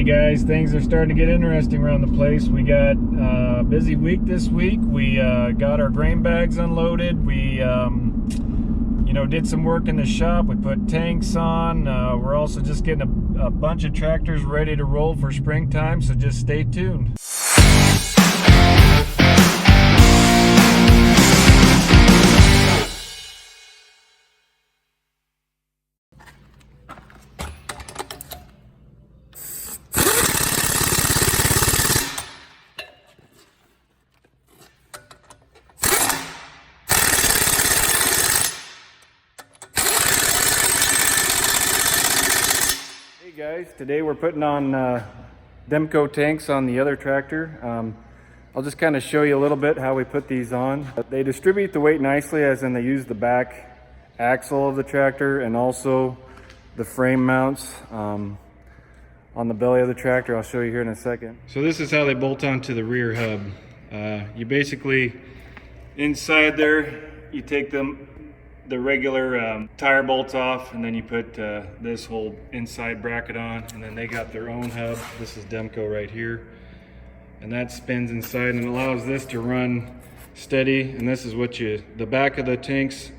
Hey guys, things are starting to get interesting around the place. We got a busy week this week. We got our grain bags unloaded. We did some work in the shop. We put tanks on. We're also just getting a bunch of tractors ready to roll for springtime, so just stay tuned. Hey guys, today we're putting on Demco tanks on the other tractor. I'll just kind of show you a little bit how we put these on. They distribute the weight nicely, as in they use the back axle of the tractor and also the frame mounts on the belly of the tractor. I'll show you here in a second. So this is how they bolt onto the rear hub. You basically, inside there, you take the regular tire bolts off, and then you put this whole inside bracket on, and then they got their own hub. This is Demco right here, and that spins inside and allows this to run steady. And this is what the back of the tanks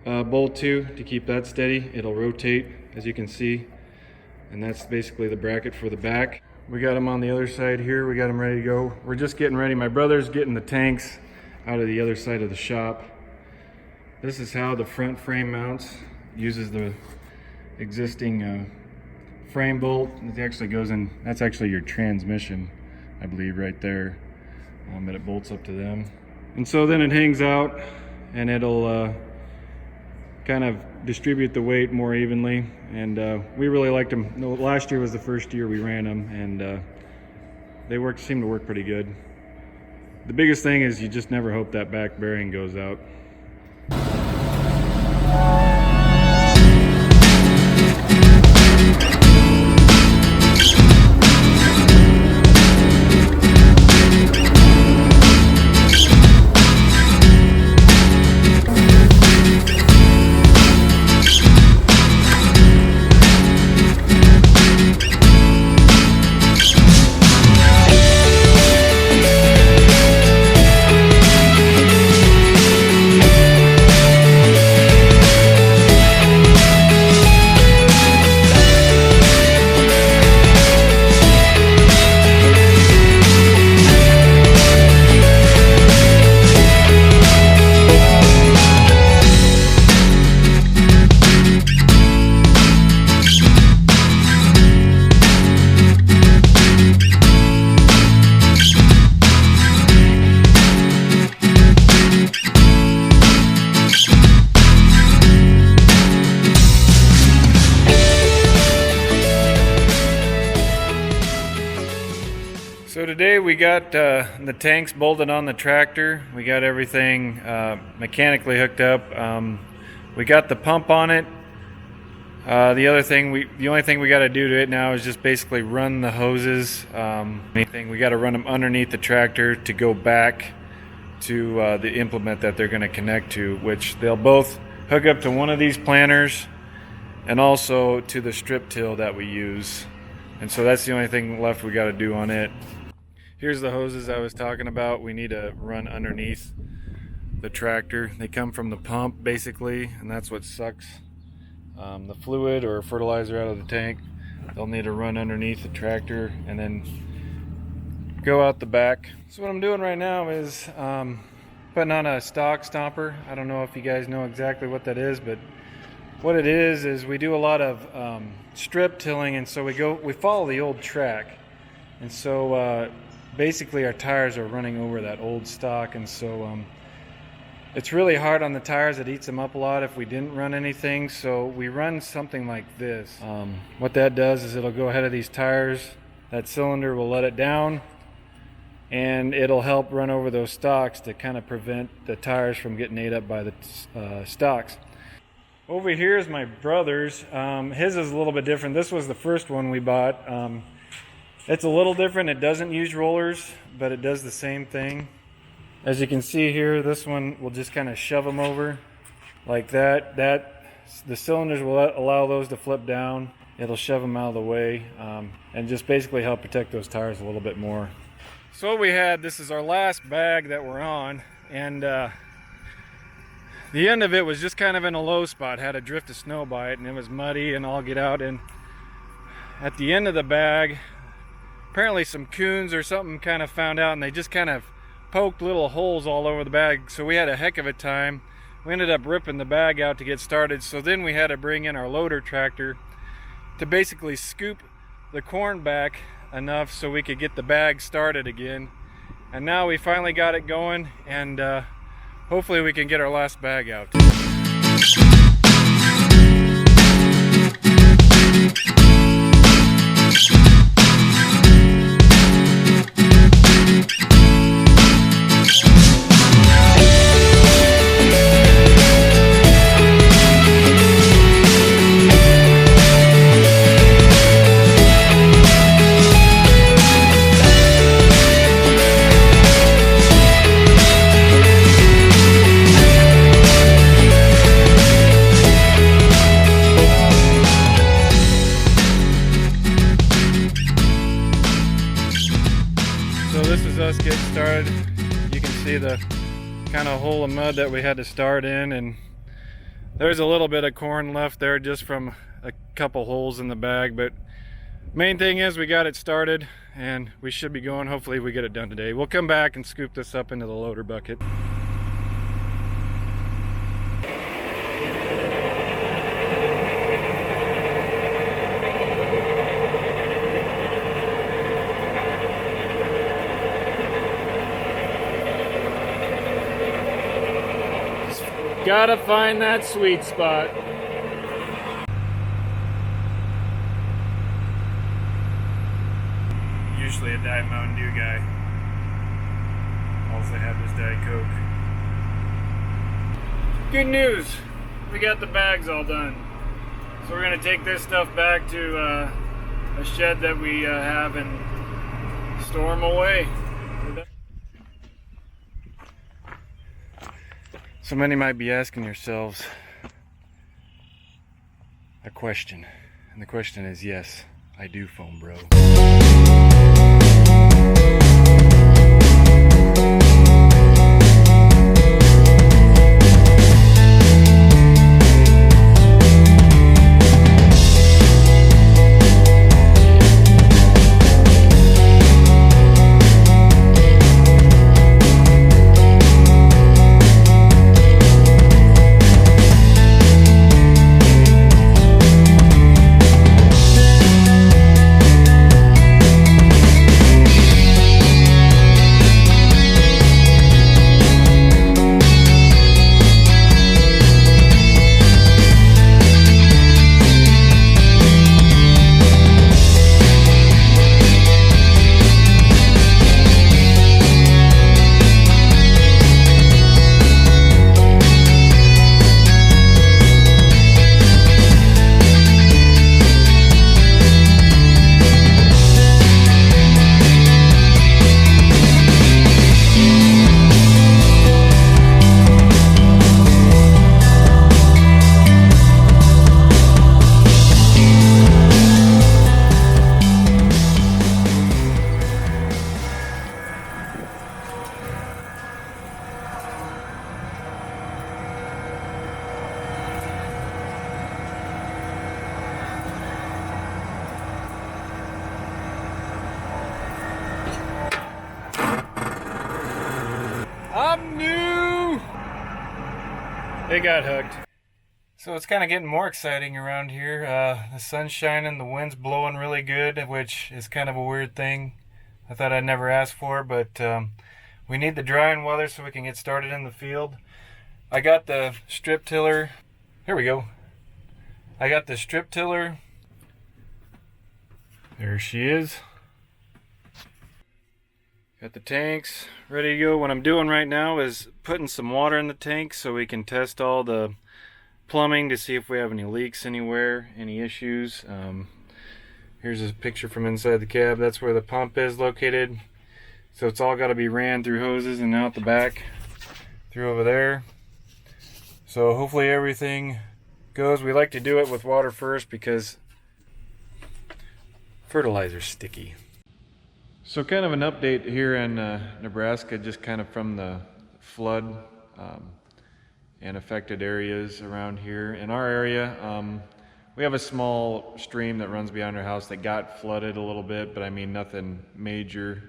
bolt to keep that steady. It'll rotate, as you can see, and that's basically the bracket for the back. We got them on the other side here. We got them ready to go. We're just getting ready. My brother's getting the tanks out of the other side of the shop. This is how the front frame mounts. Uses the existing frame bolt. It actually goes in, that's actually your transmission, I believe, right there. But it bolts up to them. And so then it hangs out, and it'll kind of distribute the weight more evenly. And we really liked them. Last year was the first year we ran them, and they seem to work pretty good. The biggest thing is you just never hope that back bearing goes out. So today we got the tanks bolted on the tractor. We got everything mechanically hooked up. We got the pump on it. The only thing we got to do to it now is just basically run the hoses. We got to run them underneath the tractor to go back to the implement that they're going to connect to, which they'll both hook up to one of these planters and also to the strip till that we use. And so that's the only thing left we got to do on it. Here's the hoses I was talking about. We need to run underneath the tractor. They come from the pump basically, and that's what sucks the fluid or fertilizer out of the tank. They'll need to run underneath the tractor and then go out the back. So what I'm doing right now is putting on a stock stomper. I don't know if you guys know exactly what that is, but what it is we do a lot of strip tilling, and so we follow the old track, and so basically our tires are running over that old stock, and so it's really hard on the tires. It eats them up a lot if we didn't run anything. So we run something like this. What that does is it'll go ahead of these tires. That cylinder will let it down, and it'll help run over those stocks to kind of prevent the tires from getting ate up by the stocks. Over here is my brother's. His is a little bit different. This was the first one we bought. It's a little different. It doesn't use rollers, but it does the same thing. As you can see here, this one will just kind of shove them over like that. The cylinders will allow those to flip down, it'll shove them out of the way, and just basically help protect those tires a little bit more. So what we had, this is our last bag that we're on, and the end of it was just kind of in a low spot, had a drift of snow by it, and it was muddy and all get out. And at the end of the bag, apparently some coons or something kind of found out, and they just kind of poked little holes all over the bag. So we had a heck of a time. We ended up ripping the bag out to get started. So then we had to bring in our loader tractor to basically scoop the corn back enough so we could get the bag started again. And now we finally got it going, and hopefully we can get our last bag out. This is us getting started. You can see the kind of hole of mud that we had to start in, and there's a little bit of corn left there just from a couple holes in the bag, but main thing is we got it started and we should be going. Hopefully we get it done today. We'll come back and scoop this up into the loader bucket. Gotta find that sweet spot. Usually a Diet Mountain Dew guy. All I have is Diet Coke. Good news! We got the bags all done. So we're gonna take this stuff back to a shed that we have and store them away. So many might be asking yourselves a question, and the question is, yes, I do foam bro. I'm new! It got hooked. So it's kind of getting more exciting around here. The sun's shining, the wind's blowing really good, which is kind of a weird thing. I thought I'd never ask for, but we need the drying weather so we can get started in the field. I got the strip tiller. Here we go. I got the strip tiller. There she is. Got the tanks ready to go. What I'm doing right now is putting some water in the tank so we can test all the plumbing to see if we have any leaks anywhere, any issues. Here's a picture from inside the cab. That's where the pump is located. So it's all got to be ran through hoses and out the back through over there. So hopefully everything goes. We like to do it with water first because fertilizer's sticky. So kind of an update here in Nebraska, just kind of from the flood and affected areas around here. In our area, we have a small stream that runs behind our house that got flooded a little bit, but I mean nothing major.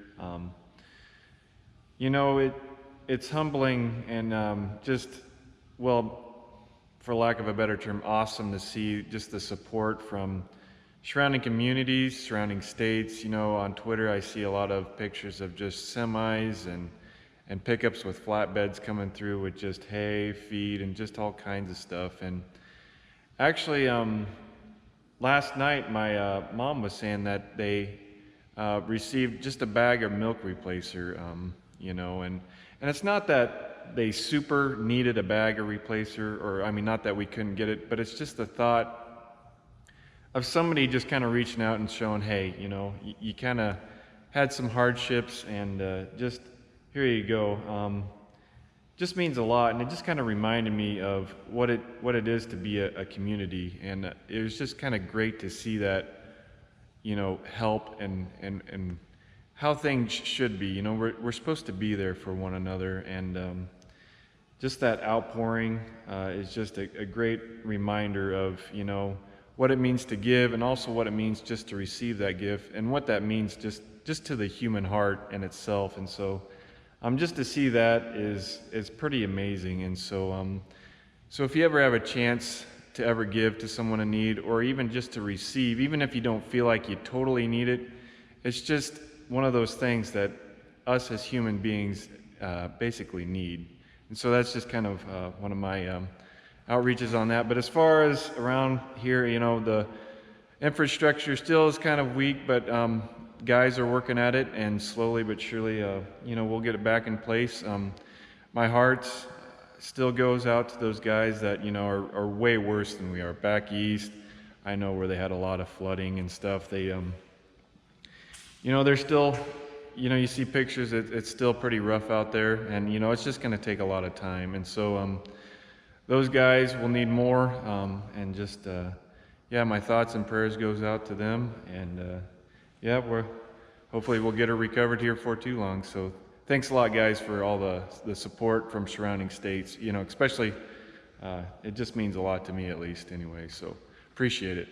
You know, it's humbling and just, well, for lack of a better term, awesome to see just the support from surrounding communities, surrounding states. You know, on Twitter I see a lot of pictures of just semis and pickups with flatbeds coming through with just hay, feed, and just all kinds of stuff. And actually, last night my mom was saying that they received just a bag of milk replacer, you know, and it's not that they super needed a bag of replacer, or I mean, not that we couldn't get it, but it's just the thought of somebody just kind of reaching out and showing, hey, you know, you kind of had some hardships, and just here you go. Just means a lot, and it just kind of reminded me of what it is to be a community, and it was just kind of great to see that, you know, help and how things should be. You know, we're supposed to be there for one another, and just that outpouring is just a great reminder of, you know, what it means to give, and also what it means just to receive that gift, and what that means just to the human heart in itself. And so just to see that is pretty amazing. And so so if you ever have a chance to ever give to someone in need, or even just to receive, even if you don't feel like you totally need it, it's just one of those things that us as human beings basically need. And so that's just kind of one of my outreaches on that. But as far as around here, you know, the infrastructure still is kind of weak, but guys are working at it, and slowly but surely, you know, we'll get it back in place. My heart still goes out to those guys that, you know, are way worse than we are. Back east, I know, where they had a lot of flooding and stuff. They, you know, they're still, you know, you see pictures, it's still pretty rough out there, and, you know, it's just going to take a lot of time. And so those guys will need more, and just, yeah, my thoughts and prayers goes out to them, and yeah, hopefully we'll get her recovered here for too long. So thanks a lot, guys, for all the support from surrounding states. You know, especially, it just means a lot to me, at least, anyway. So appreciate it.